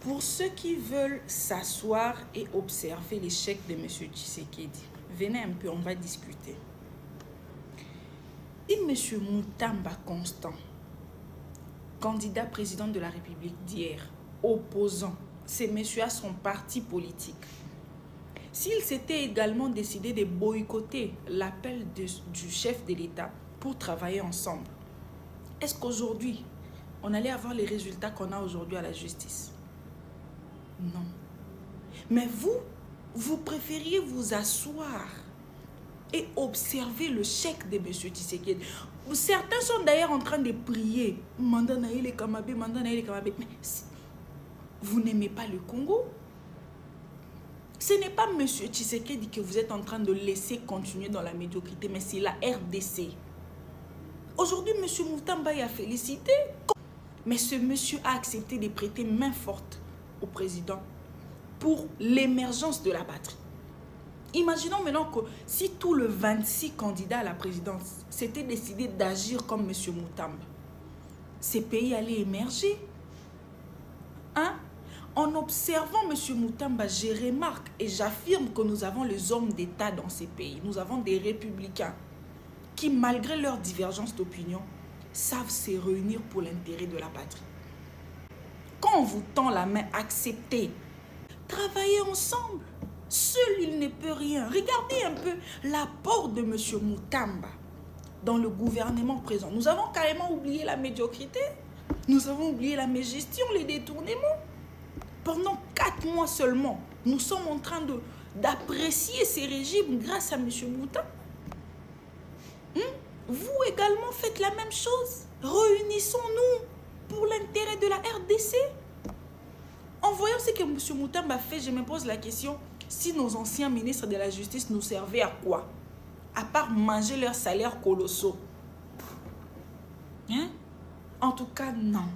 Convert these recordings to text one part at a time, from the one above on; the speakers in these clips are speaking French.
Pour ceux qui veulent s'asseoir et observer l'échec de M. Tshisekedi, venez un peu, on va discuter. Et M. Moutamba Constant, candidat président de la République d'hier, opposant, c'est monsieur à son parti politique. S'il s'était également décidé de boycotter l'appel du chef de l'État pour travailler ensemble, est-ce qu'aujourd'hui, on allait avoir les résultats qu'on a aujourd'hui à la justice? Non. Mais vous préfériez vous asseoir et observer le chèque de M. Tshisekedi. Certains sont d'ailleurs en train de prier. Mandanaï les Kamabé, Mandanaï les Kamabé. Mais vous n'aimez pas le Congo? Ce n'est pas M. Tshisekedi que vous êtes en train de laisser continuer dans la médiocrité, mais c'est la RDC. Aujourd'hui, M. Moutamba a félicité. Mais ce monsieur a accepté de prêter main forte au président pour l'émergence de la patrie. Imaginons maintenant que si tous les 26 candidats à la présidence s'étaient décidés d'agir comme M. Moutamba, ces pays allaient émerger. Hein? En observant M. Moutamba, je remarque et j'affirme que nous avons les hommes d'État dans ces pays. Nous avons des républicains qui, malgré leurs divergences d'opinion, savent se réunir pour l'intérêt de la patrie. Quand on vous tend la main, acceptez. Travaillez ensemble. Seul, il ne peut rien. Regardez un peu l'apport de M. Moutamba dans le gouvernement présent. Nous avons carrément oublié la médiocrité. Nous avons oublié la mégestion, les détournements. Pendant 4 mois seulement, nous sommes en train d'apprécier ces régimes grâce à M. Moutamba. Vous également faites la même chose. Réunissons-nous pour l'intérêt de la RDC. En voyant ce que M. Moutamba fait, je me pose la question, si nos anciens ministres de la Justice nous servaient à quoi? À part manger leurs salaires colossaux. Hein? En tout cas, non.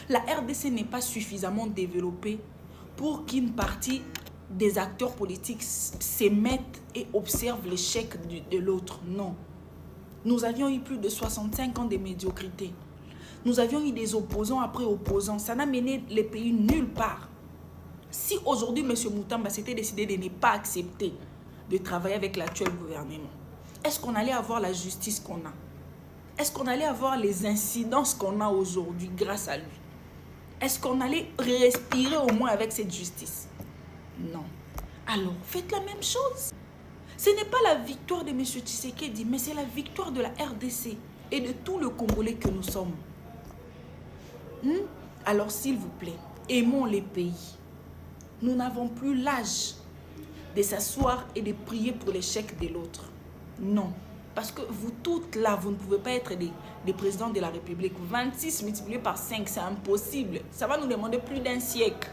La RDC n'est pas suffisamment développée pour qu'une partie des acteurs politiques se mettent et observent l'échec de l'autre. Non. Nous avions eu plus de 65 ans de médiocrité. Nous avions eu des opposants après opposants. Ça n'a mené les pays nulle part. Si aujourd'hui, M. Moutamba s'était décidé de ne pas accepter de travailler avec l'actuel gouvernement, est-ce qu'on allait avoir la justice qu'on a? Est-ce qu'on allait avoir les incidences qu'on a aujourd'hui grâce à lui? Est-ce qu'on allait respirer au moins avec cette justice? Non. Alors, faites la même chose. Ce n'est pas la victoire de M. Tshisekedi, mais c'est la victoire de la RDC et de tout le Congolais que nous sommes. Alors, s'il vous plaît, aimons les pays. Nous n'avons plus l'âge de s'asseoir et de prier pour l'échec de l'autre. Non. Parce que vous toutes là, vous ne pouvez pas être des présidents de la République. 26 multiplié par 5, c'est impossible. Ça va nous demander plus d'un siècle.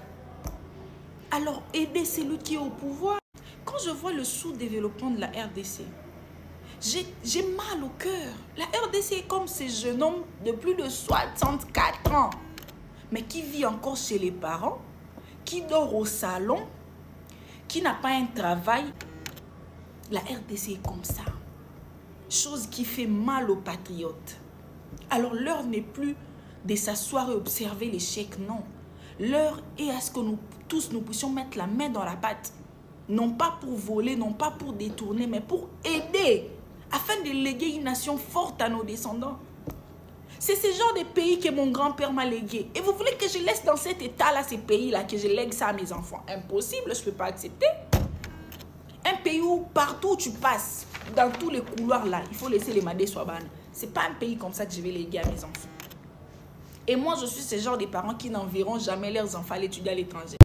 Alors, aidez celui qui est au pouvoir. Quand je vois le sous-développement de la RDC, j'ai mal au cœur. La RDC est comme ces jeunes hommes de plus de 64 ans, mais qui vit encore chez les parents, qui dort au salon, qui n'a pas un travail. La RDC est comme ça. Chose qui fait mal aux patriotes. Alors l'heure n'est plus de s'asseoir et observer l'échec, non. L'heure est à ce que nous tous nous puissions mettre la main dans la pâte. Non pas pour voler, non pas pour détourner, mais pour aider, afin de léguer une nation forte à nos descendants. C'est ce genre de pays que mon grand-père m'a légué. Et vous voulez que je laisse dans cet état-là, ces pays-là, que je lègue ça à mes enfants? Impossible, je ne peux pas accepter. Un pays où partout où tu passes, dans tous les couloirs là, il faut laisser les madés Swaban. Ce n'est pas un pays comme ça que je vais léguer à mes enfants. Et moi, je suis ce genre de parents qui n'enverront jamais leurs enfants à l'étudier à l'étranger.